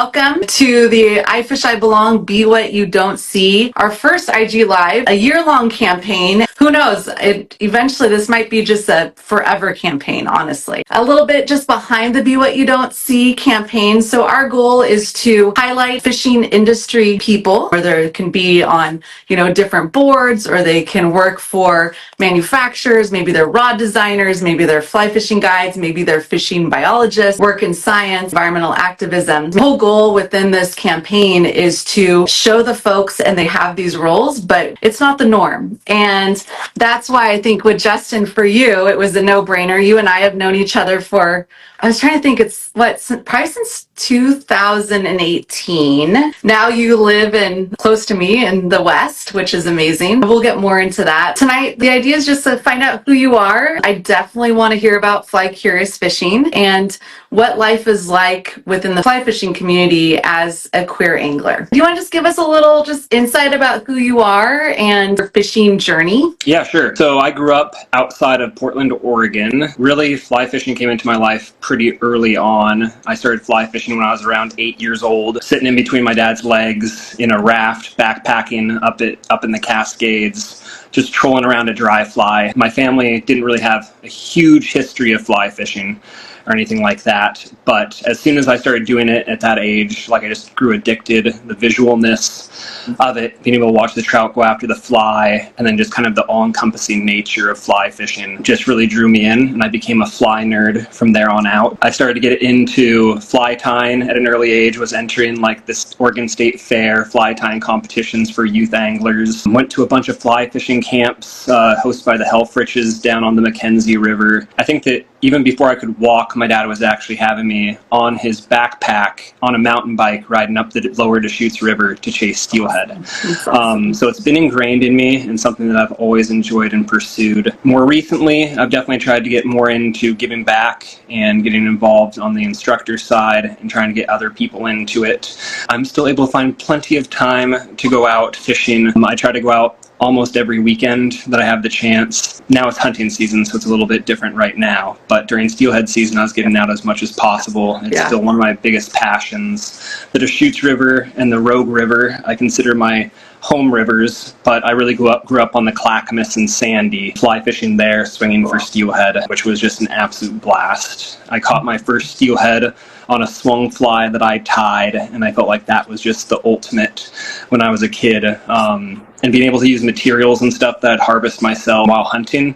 Welcome to the iFishiBelong, Be What You Don't See, our first IG Live, a year-long campaign. Who knows, eventually this might be just a forever campaign, honestly. A little bit just behind the Be What You Don't See campaign. So our goal is to highlight fishing industry people, whether it can be on, different boards, or they can work for manufacturers, maybe they're rod designers, maybe they're fly fishing guides, maybe they're fishing biologists, work in science, environmental activism. The whole goal within this campaign is to show the folks, and they have these roles, but it's not the norm. And that's why I think with Justin, for you, it was a no-brainer. You and I have known each other for, I was trying to think, probably since 2018. Now you live close to me in the West, which is amazing. We'll get more into that. Tonight, the idea is just to find out who you are. I definitely want to hear about Fly Curious Fishing and what life is like within the fly fishing community as a queer angler. Do you want to just give us a little just insight about who you are and your fishing journey? Yeah, sure. So I grew up outside of Portland, Oregon. Really, fly fishing came into my life pretty early on. I started fly fishing when I was around 8 years old, sitting in between my dad's legs in a raft, backpacking up in the Cascades, just trolling around a dry fly. My family didn't really have a huge history of fly fishing or anything like that, but as soon as I started doing it at that age, I just grew addicted. The visualness of it, being able to watch the trout go after the fly, and then just kind of the all-encompassing nature of fly fishing just really drew me in, and I became a fly nerd from there on out. I started to get into fly tying at an early age, was entering this Oregon State Fair fly tying competitions for youth anglers. Went to a bunch of fly fishing camps hosted by the Helfriches down on the Mackenzie River. I think that even before I could walk, my dad was actually having me on his backpack on a mountain bike riding up the lower Deschutes River to chase steelhead. So it's been ingrained in me and something that I've always enjoyed and pursued. More recently, I've definitely tried to get more into giving back and getting involved on the instructor side and trying to get other people into it. I'm still able to find plenty of time to go out fishing. I try to go out almost every weekend that I have the chance. Now it's hunting season, so it's a little bit different right now. But during steelhead season, I was getting out as much as possible. It's still one of my biggest passions. The Deschutes River and the Rogue River, I consider my home rivers, but I really grew up on the Clackamas and Sandy, fly fishing there, swinging for steelhead, which was just an absolute blast. I caught my first steelhead on a swung fly that I tied, and I felt like that was just the ultimate when I was a kid. And being able to use materials and stuff that I'd harvest myself while hunting,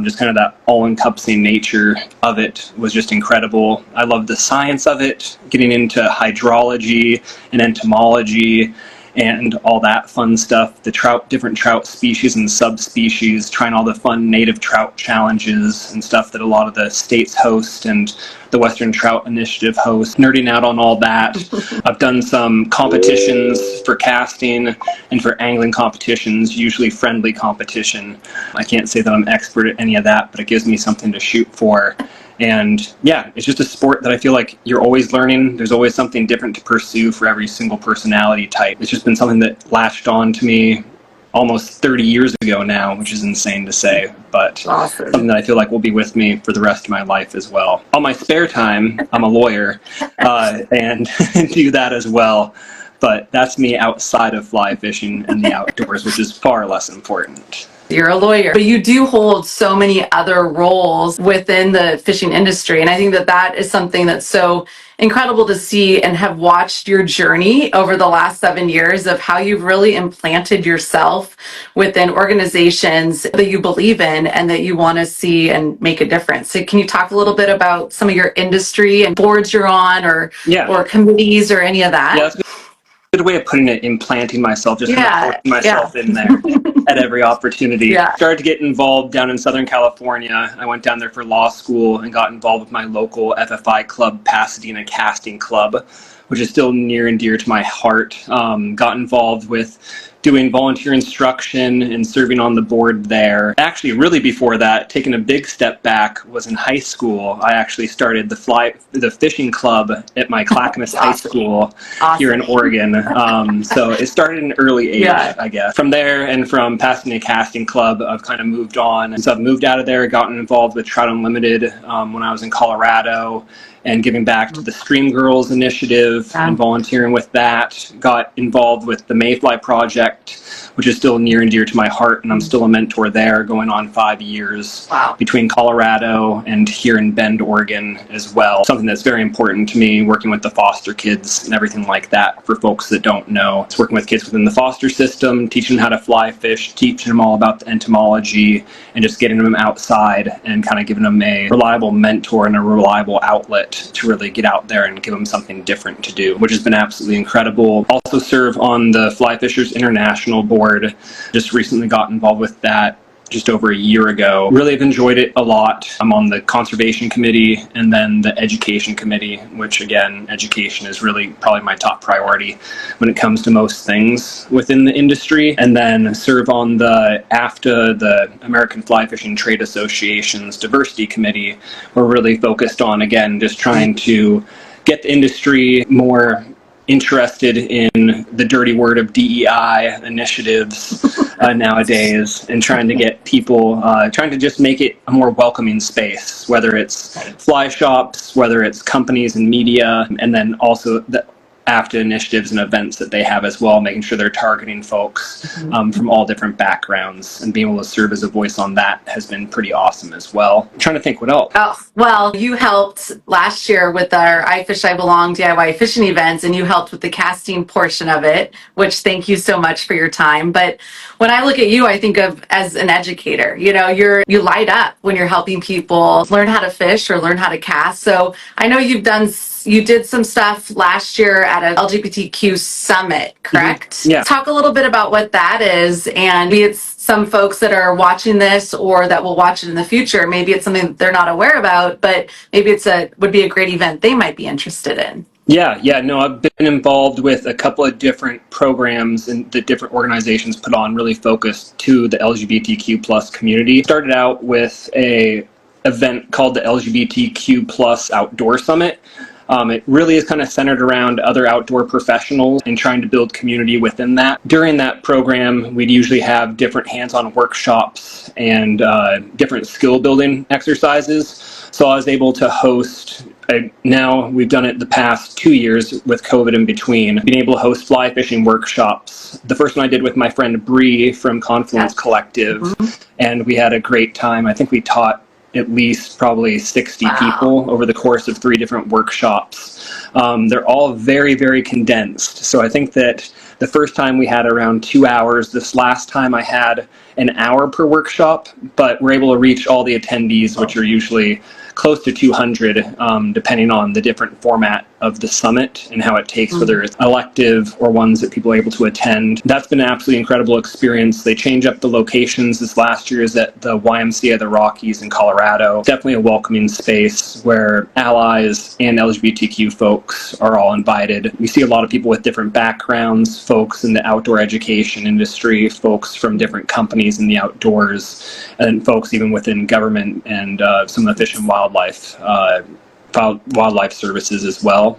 just kind of that all-encompassing nature of it was just incredible. I love the science of it, getting into hydrology and entomology and all that fun stuff, the different trout species and subspecies, trying all the fun native trout challenges and stuff that a lot of the states host and the Western Trout Initiative hosts, nerding out on all that. I've done some competitions for casting and for angling competitions, usually friendly competition. I can't say that I'm expert at any of that, but it gives me something to shoot for. And yeah, it's just a sport that I feel like you're always learning. There's always something different to pursue for every single personality type. It's just been something that latched on to me almost 30 years ago now, which is insane to say, but awesome. Something that I feel like will be with me for the rest of my life as well. On my spare time, I'm a lawyer and do that as well. But that's me outside of fly fishing and the outdoors, which is far less important. You're a lawyer, but you do hold so many other roles within the fishing industry. And I think that is something that's so incredible to see and have watched your journey over the last 7 years of how you've really implanted yourself within organizations that you believe in and that you want to see and make a difference. So can you talk a little bit about some of your industry and boards you're on or committees or any of that? Yeah, that's a good way of putting it, implanting myself, just kind of forcing myself in there at every opportunity. Started to get involved down in Southern California. I went down there for law school and got involved with my local FFI club, Pasadena Casting Club, which is still near and dear to my heart. Got involved with doing volunteer instruction and serving on the board there. Actually, really before that, taking a big step back, was in high school. I actually started the fishing club at my Clackamas High School here in Oregon. So it started at an early age, I guess. From there and from Pasadena Casting Club, I've kind of moved on. And so I've moved out of there, gotten involved with Trout Unlimited when I was in Colorado, and giving back to the Stream Girls initiative and volunteering with that. Got involved with the Mayfly Project, which is still near and dear to my heart, and I'm still a mentor there, going on 5 years between Colorado and here in Bend, Oregon as well. Something that's very important to me, working with the foster kids and everything like that. For folks that don't know, it's working with kids within the foster system, teaching them how to fly fish, teaching them all about the entomology, and just getting them outside and kind of giving them a reliable mentor and a reliable outlet to really get out there and give them something different to do, which has been absolutely incredible. Also serve on the Fly Fishers International Board. Just recently got involved with that just over a year ago. Really have enjoyed it a lot. I'm on the conservation committee and then the education committee, which again, education is really probably my top priority when it comes to most things within the industry. And then serve on the AFTA, the American Fly Fishing Trade Association's diversity committee. We're really focused on, again, just trying to get the industry more interested in the dirty word of DEI initiatives nowadays, and trying to get people, trying to just make it a more welcoming space, whether it's fly shops, whether it's companies and media, and then also the AFTA initiatives and events that they have as well, making sure they're targeting folks from all different backgrounds, and being able to serve as a voice on that has been pretty awesome as well. I'm trying to think what else. Oh, well, you helped last year with our iFishiBelong DIY fishing events, and you helped with the casting portion of it, which thank you so much for your time. But when I look at you, I think of as an educator. You know, you light up when you're helping people learn how to fish or learn how to cast. So I know you did some stuff last year at a LGBTQ summit, correct? Mm-hmm. Yeah. Talk a little bit about what that is, and maybe it's some folks that are watching this or that will watch it in the future. Maybe it's something that they're not aware about, but maybe would be a great event they might be interested in. Yeah, no, I've been involved with a couple of different programs and the different organizations put on, really focused to the LGBTQ plus community. Started out with a event called the LGBTQ plus Outdoor Summit. It really is kind of centered around other outdoor professionals and trying to build community within that. During that program, we'd usually have different hands-on workshops and different skill building exercises. So I was able to host, now we've done it the past 2 years with COVID in between, being able to host fly fishing workshops. The first one I did with my friend Bree from Confluence Collective, and we had a great time. I think we taught at least probably 60 people over the course of 3 different workshops. They're all very, very condensed. So I think that the first time we had around 2 hours. This last time I had an hour per workshop, but we're able to reach all the attendees, which are usually close to 200, depending on the different format of the summit and how it takes, whether it's elective or ones that people are able to attend. That's been an absolutely incredible experience. They change up the locations. This last year is at the YMCA of the Rockies in Colorado. Definitely a welcoming space where allies and LGBTQ folks are all invited. We see a lot of people with different backgrounds, folks in the outdoor education industry, folks from different companies in the outdoors, and folks even within government and some of the fish and wildlife services as well.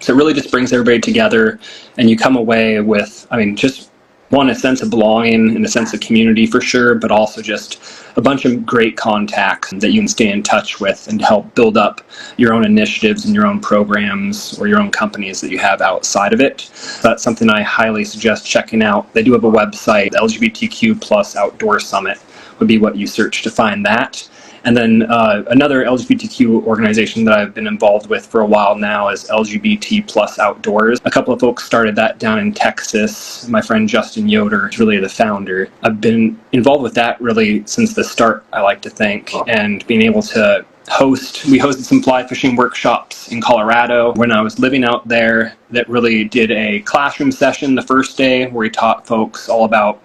So it really just brings everybody together, and you come away with, just a sense of belonging and a sense of community for sure, but also just a bunch of great contacts that you can stay in touch with and help build up your own initiatives and your own programs or your own companies that you have outside of it. That's something I highly suggest checking out. They do have a website, LGBTQ plus Outdoor Summit would be what you search to find that. And then another LGBTQ organization that I've been involved with for a while now is LGBT Plus Outdoors. A couple of folks started that down in Texas. My friend Justin Yoder is really the founder. I've been involved with that really since the start, I like to think, and being able to we hosted some fly fishing workshops in Colorado when I was living out there that really did a classroom session the first day where we taught folks all about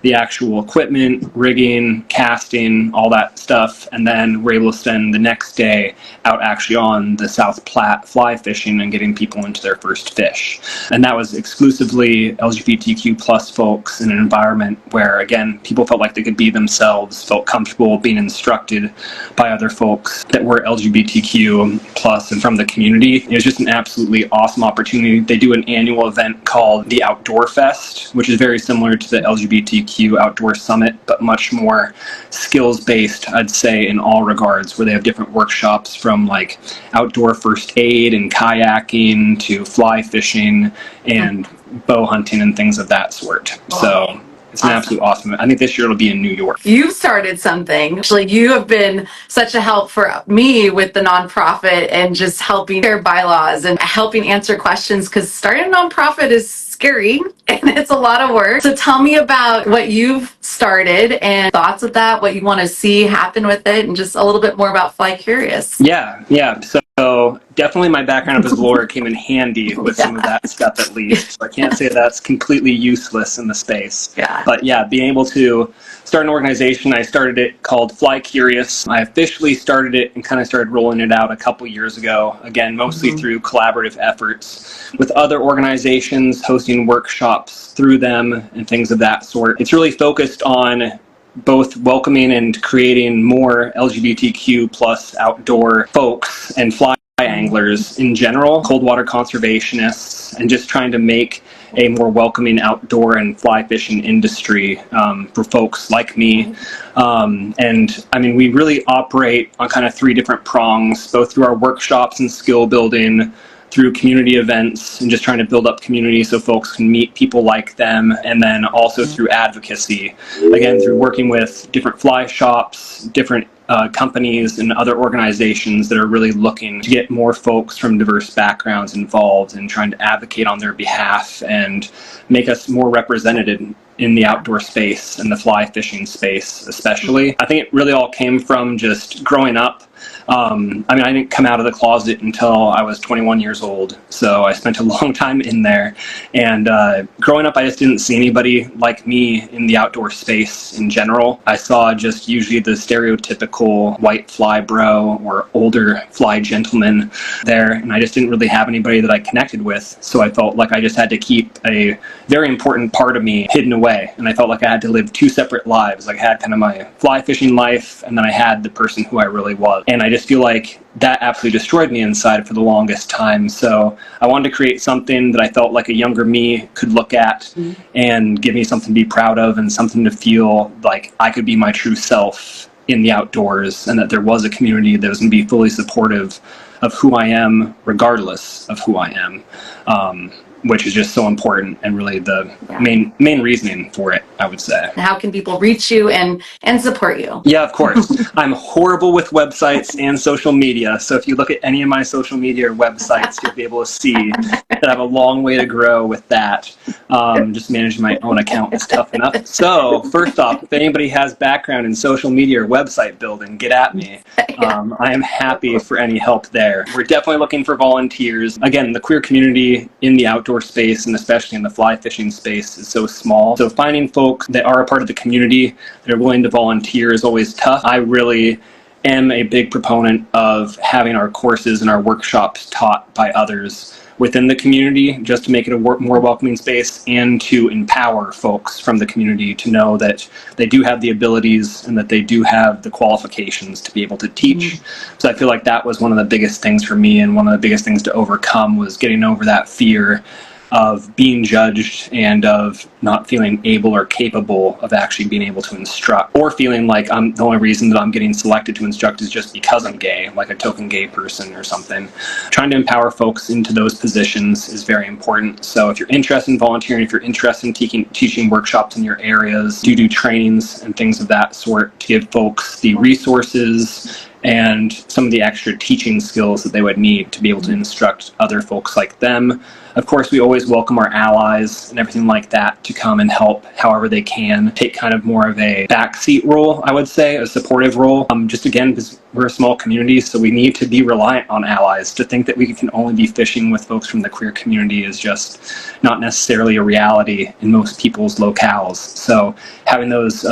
the actual equipment, rigging, casting, all that stuff, and then we're able to spend the next day out actually on the South Platte fly fishing and getting people into their first fish. And that was exclusively LGBTQ plus folks in an environment where, again, people felt like they could be themselves, felt comfortable being instructed by other folks that were LGBTQ plus and from the community. It was just an absolutely awesome opportunity community, they do an annual event called the Outdoor Fest, which is very similar to the LGBTQ Outdoor Summit, but much more skills-based, I'd say, in all regards, where they have different workshops from like outdoor first aid and kayaking to fly fishing and bow hunting and things of that sort. So it's an absolute awesome. I think this year it'll be in New York. You've started something. Actually, you have been such a help for me with the nonprofit and just helping share bylaws and helping answer questions, because starting a nonprofit is scary and it's a lot of work. So tell me about what you've started and thoughts of that, what you want to see happen with it, and just a little bit more about Fly Curious. Yeah. So definitely my background as a lawyer came in handy with some of that stuff, at least. So I can't say that's completely useless in the space. But yeah, being able to start an organization, I started it called Fly Curious. I officially started it and kind of started rolling it out a couple years ago, again, mostly through collaborative efforts with other organizations, hosting workshops through them and things of that sort. It's really focused on both welcoming and creating more LGBTQ plus outdoor folks and fly anglers in general, cold water conservationists, and just trying to make a more welcoming outdoor and fly fishing industry for folks like me. And I mean, we really operate on kind of three different prongs, both through our workshops and skill building, through community events and just trying to build up community so folks can meet people like them, and then also through advocacy, again, through working with different fly shops, different companies and other organizations that are really looking to get more folks from diverse backgrounds involved and trying to advocate on their behalf and make us more represented in the outdoor space and the fly fishing space especially. I think it really all came from just growing up. I mean, I didn't come out of the closet until I was 21 years old, so I spent a long time in there. And growing up, I just didn't see anybody like me in the outdoor space in general. I saw just usually the stereotypical white fly bro or older fly gentleman there, and I just didn't really have anybody that I connected with. So I felt like I just had to keep a very important part of me hidden away, and I felt like I had to live two separate lives. Like I had kind of my fly fishing life, and then I had the person who I really was. And I just feel like that absolutely destroyed me inside for the longest time. So I wanted to create something that I felt like a younger me could look at and give me something to be proud of and something to feel like I could be my true self in the outdoors, and that there was a community that was going to be fully supportive of who I am regardless of who I am. Which is just so important and really the main reasoning for it, I would say. How can people reach you and support you? Yeah, of course. I'm horrible with websites and social media, so if you look at any of my social media or websites, you'll be able to see that I have a long way to grow with that. Just managing my own account is tough enough. So first off, if anybody has background in social media or website building, get at me. I am happy for any help there. We're definitely looking for volunteers. Again, the queer community in the outdoor space, and especially in the fly fishing space, is so small. So finding folks that are a part of the community that are willing to volunteer is always tough. I really am a big proponent of having our courses and our workshops taught by others within the community, just to make it a more welcoming space and to empower folks from the community to know that they do have the abilities and that they do have the qualifications to be able to teach. So I feel like that was one of the biggest things for me, and one of the biggest things to overcome was getting over that fear of being judged and of not feeling able or capable of actually being able to instruct, or feeling like the only reason that I'm getting selected to instruct is just because I'm gay, like a token gay person or something. Trying to empower folks into those positions is very important. So if you're interested in volunteering, if you're interested in teaching workshops in your areas, do trainings and things of that sort to give folks the resources and some of the extra teaching skills that they would need to be able to instruct other folks like them. Of course, we always welcome our allies and everything like that to come and help however they can, take kind of more of a backseat role, I would say, a supportive role. Just again, because we're a small community, so we need to be reliant on allies. To think that we can only be fishing with folks from the queer community is just not necessarily a reality in most people's locales. So having those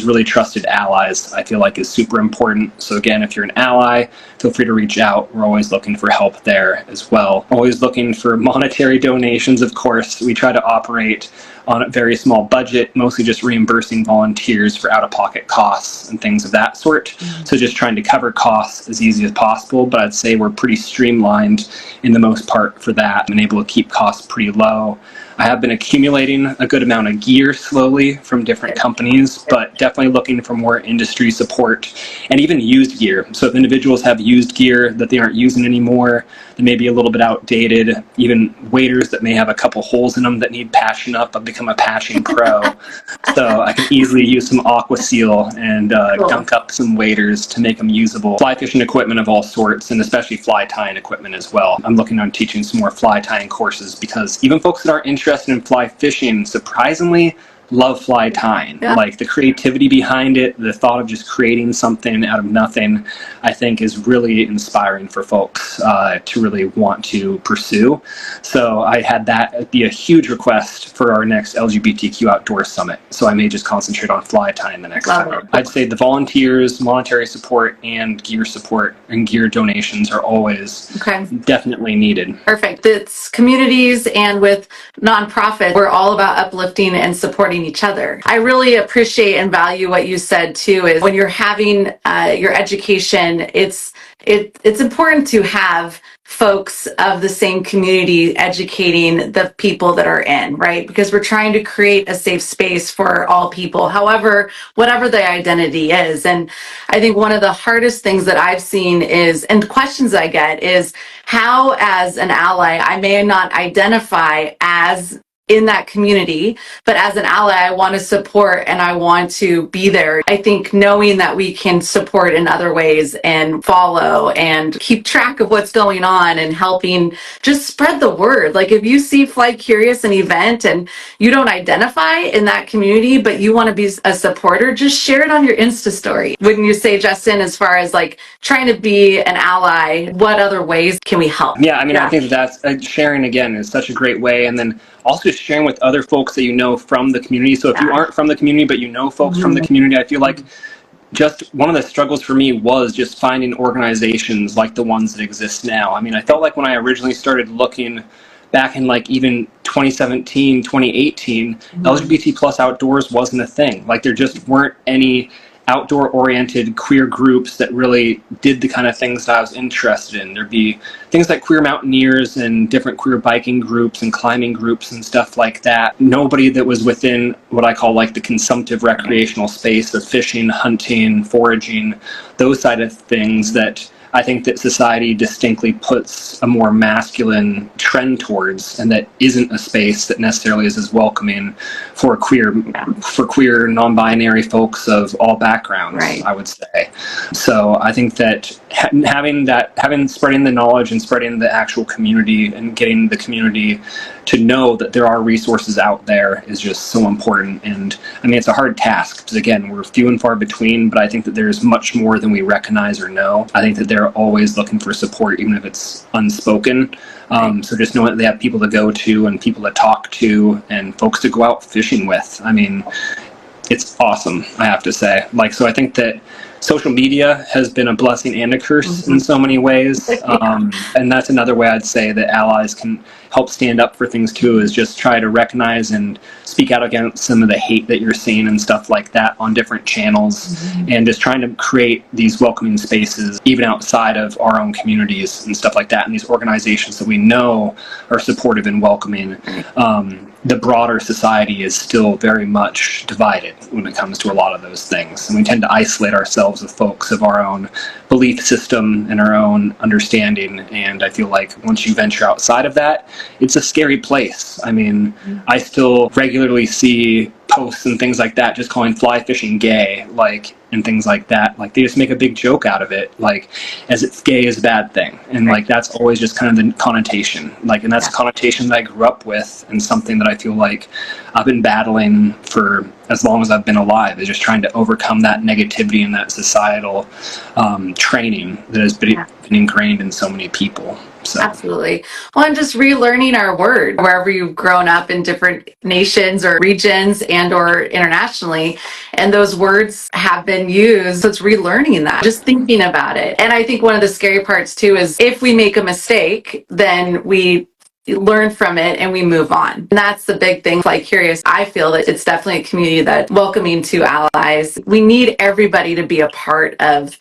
really trusted allies, I feel like, is super important. So again, if you're an ally, feel free to reach out. We're always looking for help there as well. Always looking for for monetary donations, of course. We try to operate on a very small budget, mostly just reimbursing volunteers for out-of-pocket costs and things of that sort. So just trying to cover costs as easy as possible, but I'd say we're pretty streamlined in the most part for that and able to keep costs pretty low. I have been accumulating a good amount of gear slowly from different companies, but definitely looking for more industry support and even used gear. So if individuals have used gear that they aren't using anymore, that may be a little bit outdated, even waders that may have a couple holes in them that need patching up, I've become a patching pro. So I can easily use some aqua seal and dunk up some waders to make them usable. Fly fishing equipment of all sorts, and especially fly tying equipment as well. I'm looking on teaching some more fly tying courses because even folks that aren't interested in fly fishing, surprisingly, love fly tying. Yeah. Like the creativity behind it, the thought of just creating something out of nothing, I think is really inspiring for folks to really want to pursue. So I had that be a huge request for our next LGBTQ Outdoor Summit. So I may just concentrate on fly tying the next time. I'd say the volunteers, monetary support, and gear support and gear donations are always definitely needed. Perfect. It's communities and with nonprofits, we're all about uplifting and supporting each other. I really appreciate and value what you said too, is when you're having your education, it's important to have folks of the same community educating the people that are in, right? Because we're trying to create a safe space for all people, however, whatever the identity is. And I think one of the hardest things that I've seen is, and questions I get is, how as an ally, I may not identify as in that community, but as an ally, I want to support and I want to be there. I think knowing that we can support in other ways and follow and keep track of what's going on and helping just spread the word. Like if you see Fly Curious, an event, and you don't identify in that community, but you want to be a supporter, just share it on your Insta story. Wouldn't you say, Justin, as far as like trying to be an ally, what other ways can we help? Yeah, I mean, I think that's sharing again is such a great way. And then also sharing with other folks that you know from the community. So if you aren't from the community, but you know folks from the community, I feel like just one of the struggles for me was just finding organizations like the ones that exist now. I mean, I felt like when I originally started looking back in like even 2017, 2018, LGBT plus outdoors wasn't a thing. Like there just weren't any outdoor oriented queer groups that really did the kind of things that I was interested in. There'd be things like queer mountaineers and different queer biking groups and climbing groups and stuff like that. Nobody that was within what I call like the consumptive recreational space of fishing, hunting, foraging, those side of things that I think that society distinctly puts a more masculine trend towards, and that isn't a space that necessarily is as welcoming for queer non-binary folks of all backgrounds, I would say. So I think that having spreading the knowledge and spreading the actual community and getting the community to know that there are resources out there is just so important. And I mean, it's a hard task because again, we're few and far between, but I think that there's much more than we recognize or know. I think that they're always looking for support, even if it's unspoken. So just knowing that they have people to go to and people to talk to and folks to go out fishing with. I mean, it's awesome, I have to say. Like, so I think that social media has been a blessing and a curse in so many ways. And that's another way I'd say that allies can help stand up for things too, is just try to recognize and speak out against some of the hate that you're seeing and stuff like that on different channels, and just trying to create these welcoming spaces even outside of our own communities and stuff like that, and these organizations that we know are supportive and welcoming. The broader society is still very much divided when it comes to a lot of those things. And we tend to isolate ourselves with folks of our own belief system and our own understanding. And I feel like once you venture outside of that, it's a scary place. I mean, I still regularly see posts and things like that just calling fly fishing gay, like, and things like that. Like, they just make a big joke out of it, like, as if gay is a bad thing. And like, that's always just kind of the connotation. Like, and that's a connotation that I grew up with, and something that I feel like I've been battling for as long as I've been alive, is just trying to overcome that negativity and that societal training that has been ingrained in so many people. So. Absolutely. Well, and just relearning our word wherever you've grown up in different nations or regions and or internationally, and those words have been used. So it's relearning that, just thinking about it. And I think one of the scary parts too is if we make a mistake, then we learn from it, and we move on. And that's the big thing. Like Curious, I feel that it's definitely a community that's welcoming to allies. We need everybody to be a part of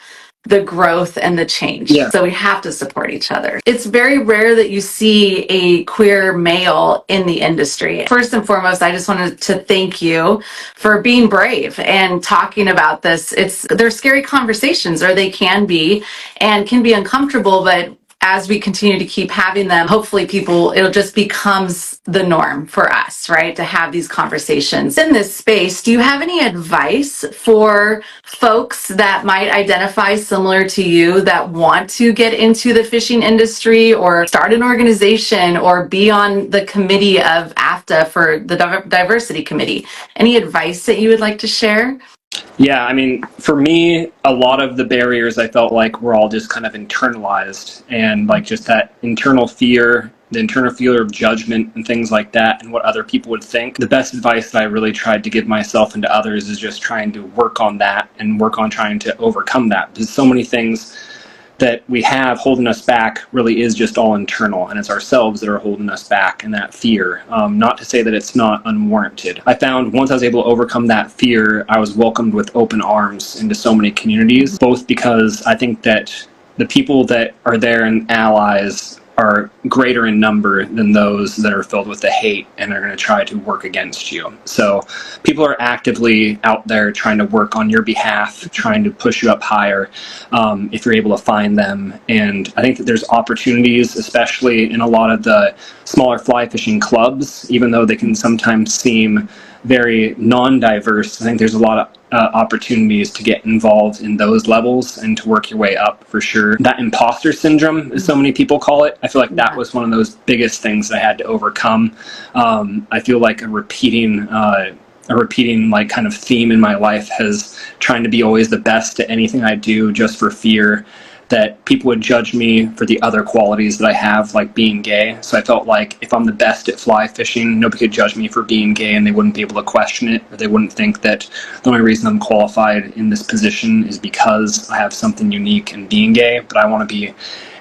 the growth and the change. Yeah. So we have to support each other. It's very rare that you see a queer male in the industry. First and foremost, I just wanted to thank you for being brave and talking about this. They're scary conversations, or they can be, and can be uncomfortable, but as we continue to keep having them, hopefully it'll just becomes the norm for us, right? To have these conversations in this space. Do you have any advice for folks that might identify similar to you that want to get into the fishing industry or start an organization or be on the committee of AFTA for the diversity committee? Any advice that you would like to share? Yeah, I mean, for me, a lot of the barriers I felt like were all just kind of internalized, and like just that internal fear, the internal fear of judgment and things like that, and what other people would think. The best advice that I really tried to give myself and to others is just trying to work on that and work on trying to overcome that. There's so many things that we have holding us back really is just all internal, and it's ourselves that are holding us back, and that fear. Not to say that it's not unwarranted. I found once I was able to overcome that fear, I was welcomed with open arms into so many communities, both because I think that the people that are there and allies are greater in number than those that are filled with the hate and are going to try to work against you. So people are actively out there trying to work on your behalf, trying to push you up higher, if you're able to find them. And I think that there's opportunities, especially in a lot of the smaller fly fishing clubs, even though they can sometimes seem very non-diverse. I think there's a lot of opportunities to get involved in those levels and to work your way up for sure. That imposter syndrome, as so many people call it, I feel like that was one of those biggest things that I had to overcome. I feel like a repeating like kind of theme in my life has trying to be always the best at anything I do, just for fear that people would judge me for the other qualities that I have, like being gay. So I felt like if I'm the best at fly fishing, nobody could judge me for being gay, and they wouldn't be able to question it, or they wouldn't think that the only reason I'm qualified in this position is because I have something unique in being gay. But I want to be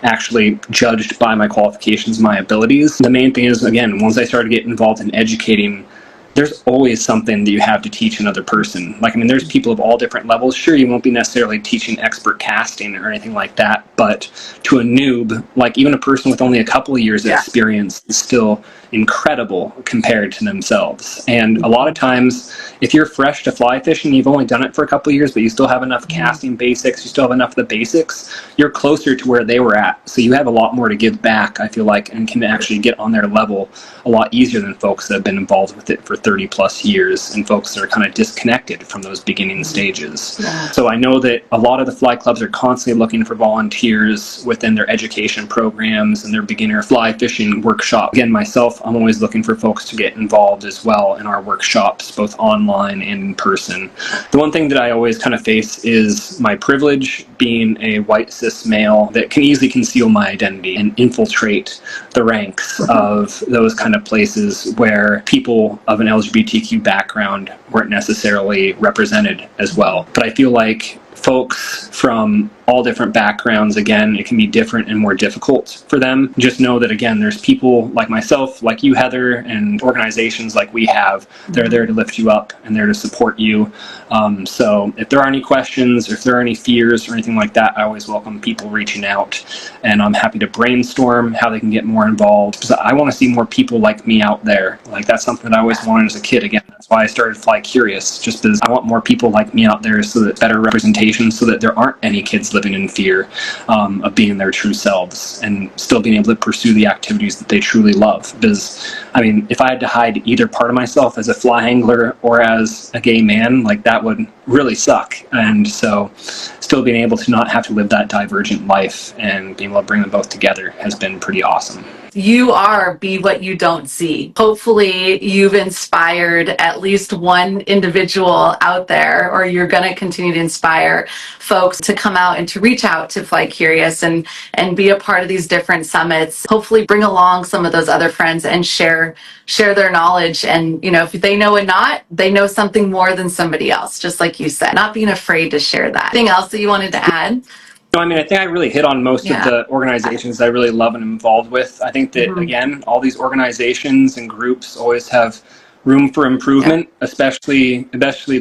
actually judged by my qualifications, my abilities. The main thing is, again, once I started getting involved in educating, there's always something that you have to teach another person. Like, I mean, there's people of all different levels. Sure, you won't be necessarily teaching expert casting or anything like that, but to a noob, like even a person with only a couple of years of experience is still incredible compared to themselves. And a lot of times, if you're fresh to fly fishing, you've only done it for a couple of years, but you still have enough casting basics, you still have enough of the basics, you're closer to where they were at. So you have a lot more to give back, I feel like, and can actually get on their level a lot easier than folks that have been involved with it for 30 plus years, and folks that are kind of disconnected from those beginning stages. Yeah. So I know that a lot of the fly clubs are constantly looking for volunteers within their education programs and their beginner fly fishing workshop. Again, myself, I'm always looking for folks to get involved as well in our workshops, both online and in person. The one thing that I always kind of face is my privilege, being a white cis male that can easily conceal my identity and infiltrate the ranks of those kind of places where people of an LGBTQ background weren't necessarily represented as well. But I feel like folks from all different backgrounds, again, it can be different and more difficult for them. Just know that, again, there's people like myself, like you, Heather, and organizations like we have that are there to lift you up and there to support you. So if there are any questions, or if there are any fears or anything like that, I always welcome people reaching out, and I'm happy to brainstorm how they can get more involved. Because I want to see more people like me out there. Like, that's something that I always wanted as a kid. Again, that's why I started Fly Curious, just because I want more people like me out there, so that better representation, so that there aren't any kids living in fear of being their true selves and still being able to pursue the activities that they truly love. Because, I mean, if I had to hide either part of myself as a fly angler or as a gay man, like, that would really suck. And so still being able to not have to live that divergent life and being able to bring them both together has been pretty awesome. You are Be What You Don't See. Hopefully you've inspired at least one individual out there, or you're going to continue to inspire folks to come out and to reach out to Fly Curious and be a part of these different summits. Hopefully bring along some of those other friends and share their knowledge. And, you know, if they know it not, they know something more than somebody else, just like you said. Not being afraid to share that. Anything else that you wanted to add? No, I mean, I think I really hit on most of Yeah. the organizations I really love and am involved with. I think that, again, all these organizations and groups always have room for improvement, especially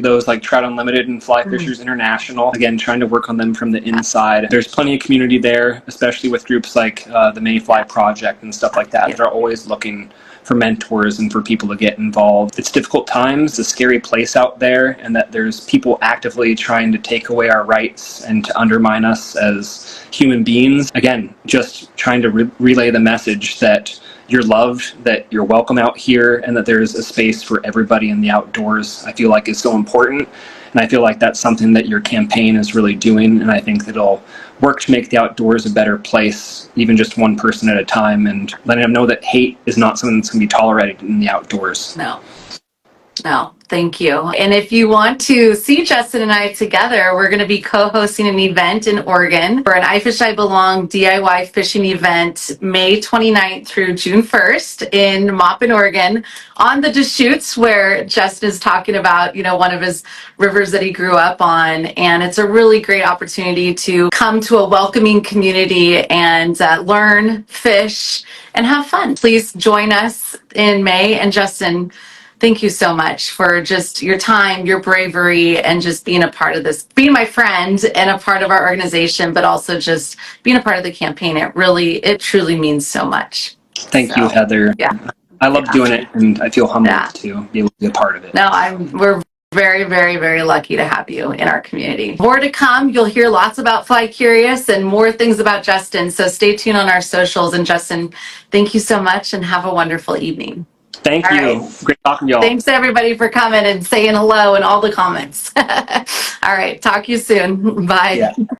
those like Trout Unlimited and Fly Fishers International. Again, trying to work on them from the inside. There's plenty of community there, especially with groups like the Mayfly Project and stuff like that. They're always looking for mentors and for people to get involved. It's difficult times, a scary place out there, and that there's people actively trying to take away our rights and to undermine us as human beings. Again, just trying to relay the message that you're loved, that you're welcome out here, and that there's a space for everybody in the outdoors, I feel like is so important. And I feel like that's something that your campaign is really doing, and I think that it'll work to make the outdoors a better place, even just one person at a time, and letting them know that hate is not something that's going to be tolerated in the outdoors. No, thank you. And if you want to see Justin and I together, we're going to be co-hosting an event in Oregon for an iFishiBelong DIY fishing event May 29th through June 1st in Maupin, Oregon, on the Deschutes, where Justin is talking about, one of his rivers that he grew up on. And it's a really great opportunity to come to a welcoming community and learn, fish, and have fun. Please join us in May. And Justin, thank you so much for just your time, your bravery, and just being a part of this, being my friend and a part of our organization, but also just being a part of the campaign. It truly means so much. Thank you, Heather. Yeah. I love doing it, and I feel humbled to be able to be a part of it. No, we're very, very, very lucky to have you in our community. More to come. You'll hear lots about Fly Curious and more things about Justin. So stay tuned on our socials. And Justin, thank you so much and have a wonderful evening. Thank you. Right. Great talking to y'all. Thanks everybody for coming and saying hello in all the comments. All right. Talk to you soon. Bye. Yeah.